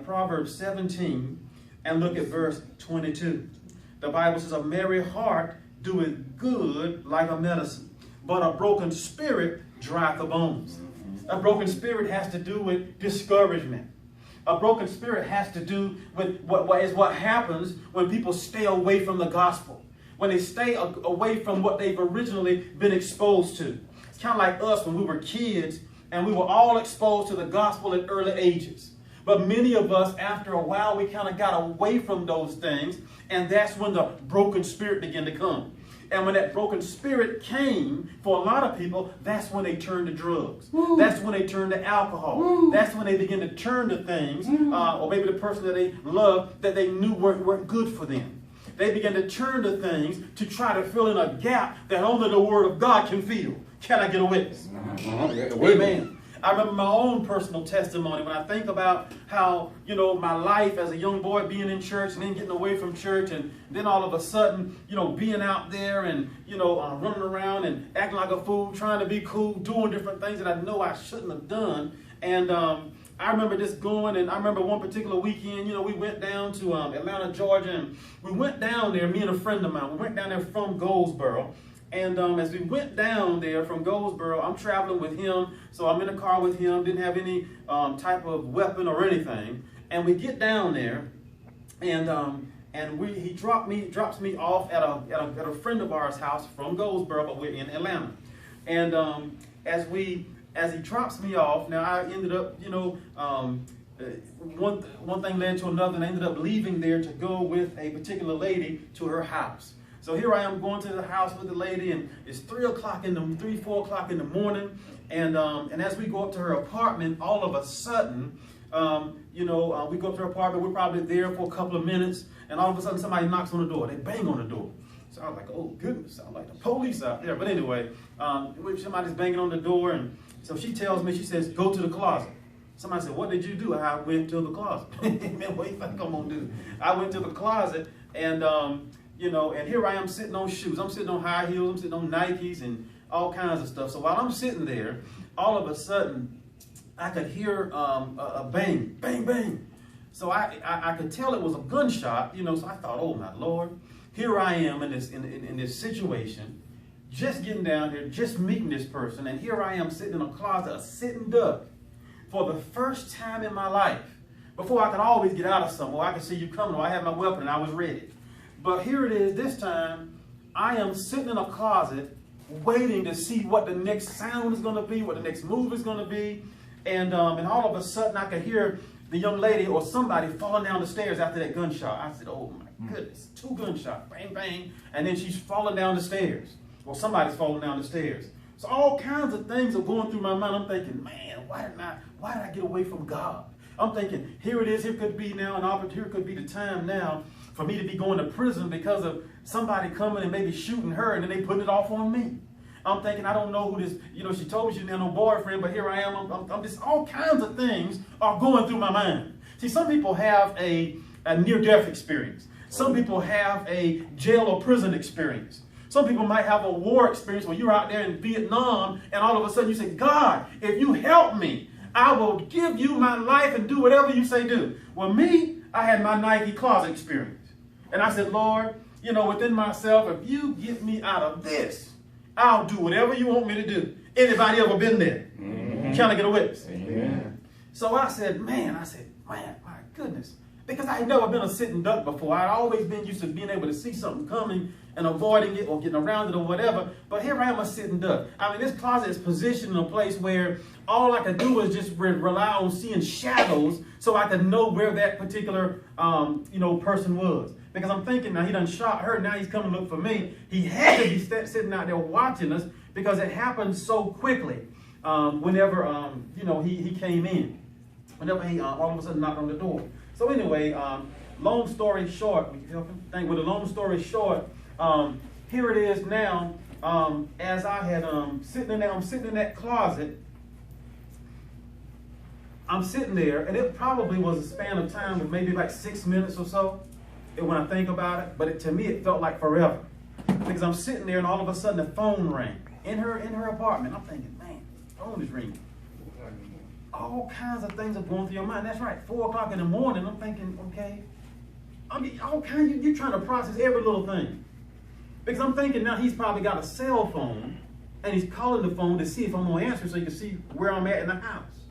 Proverbs 17 and look at verse 22. The Bible says, a merry heart doeth good like a medicine, but a broken spirit drieth the bones. A broken spirit has to do with discouragement. A broken spirit has to do with what happens when people stay away from the gospel, when they stay away from what they've originally been exposed to. It's kind of like us when we were kids and we were all exposed to the gospel at early ages. But many of us, after a while, we kind of got away from those things, and that's when the broken spirit began to come. And when that broken spirit came, for a lot of people, that's when they turned to drugs. Woo. That's when they turned to alcohol. Woo. That's when they begin to turn to things, or maybe the person that they loved that they knew weren't good for them. They began to turn to things to try to fill in a gap that only the Word of God can fill. Can I get a witness? Amen. I remember my own personal testimony when I think about how, my life as a young boy being in church and then getting away from church, and then all of a sudden, being out there and, running around and acting like a fool, trying to be cool, doing different things that I know I shouldn't have done. And I remember just going, and I remember one particular weekend, we went down to Atlanta, Georgia, and we went down there, me and a friend of mine, we went down there from Goldsboro. And as we went down there from Goldsboro, I'm traveling with him, so I'm in a car with him, didn't have any type of weapon or anything. And we get down there, and he drops me off at a friend of ours' house from Goldsboro, but we're in Atlanta. And as he drops me off, now I ended up, one thing led to another, and I ended up leaving there to go with a particular lady to her house. So here I am going to the house with the lady, and it's 4 o'clock in the morning. And as we go up to her apartment, all of a sudden, we go up to her apartment. We're probably there for a couple of minutes, and all of a sudden somebody knocks on the door. They bang on the door. So I was like, oh goodness, sounds like the police out there. But anyway, somebody's banging on the door, and so she tells me, she says, go to the closet. Somebody said, what did you do? I went to the closet. Man, what do you think I'm gonna do? I went to the closet, and and here I am sitting on shoes. I'm sitting on high heels. I'm sitting on Nikes and all kinds of stuff. So while I'm sitting there, all of a sudden, I could hear a bang, bang, bang. So I could tell it was a gunshot, so I thought, oh my Lord, here I am in this situation, just getting down here, just meeting this person, and here I am sitting in a closet, a sitting duck, for the first time in my life. Before I could always get out of somewhere, I could see you coming, or I had my weapon and I was ready. But here it is, this time, I am sitting in a closet waiting to see what the next sound is going to be, what the next move is going to be. And all of a sudden, I could hear the young lady or somebody falling down the stairs after that gunshot. I said, oh my goodness, 2 gunshots, bang, bang. And then she's falling down the stairs. Well, somebody's falling down the stairs. So all kinds of things are going through my mind. I'm thinking, man, why did I get away from God? I'm thinking, here it is, here could be now an opportunity, here could be the time now for me to be going to prison because of somebody coming and maybe shooting her, and then they putting it off on me. I'm thinking, I don't know who this, she told me she didn't have no boyfriend, but here I am. I'm just, all kinds of things are going through my mind. See, some people have a near-death experience. Some people have a jail or prison experience. Some people might have a war experience where you're out there in Vietnam, and all of a sudden you say, God, if you help me, I will give you my life and do whatever you say do. Well, me, I had my Nike closet experience. And I said, Lord, within myself, if you get me out of this, I'll do whatever you want me to do. Anybody ever been there? Mm-hmm. Can I get a witness? Amen. So I said, man, my goodness. Because I had never been a sitting duck before. I'd always been used to being able to see something coming and avoiding it or getting around it or whatever. But here I am, a sitting duck. I mean, this closet is positioned in a place where all I could do is just rely on seeing shadows so I could know where that particular, person was. Because I'm thinking, now he done shot her, now he's coming to look for me. He had to be sitting out there watching us because it happened so quickly whenever, he came in. Whenever he all of a sudden knocked on the door. So anyway, long story short, with a long story short, here it is now, as I had, I'm sitting in that closet. I'm sitting there, and it probably was a span of time of maybe like 6 minutes or so, when I think about it. But to me, it felt like forever. Because I'm sitting there, and all of a sudden, the phone rang in her apartment. I'm thinking, man, the phone is ringing. all kinds of things are going through your mind. That's right, 4 o'clock in the morning, I'm thinking, okay, I mean, all kinds, you're trying to process every little thing. Because I'm thinking now he's probably got a cell phone, and he's calling the phone to see if I'm going to answer so he can see where I'm at in the house.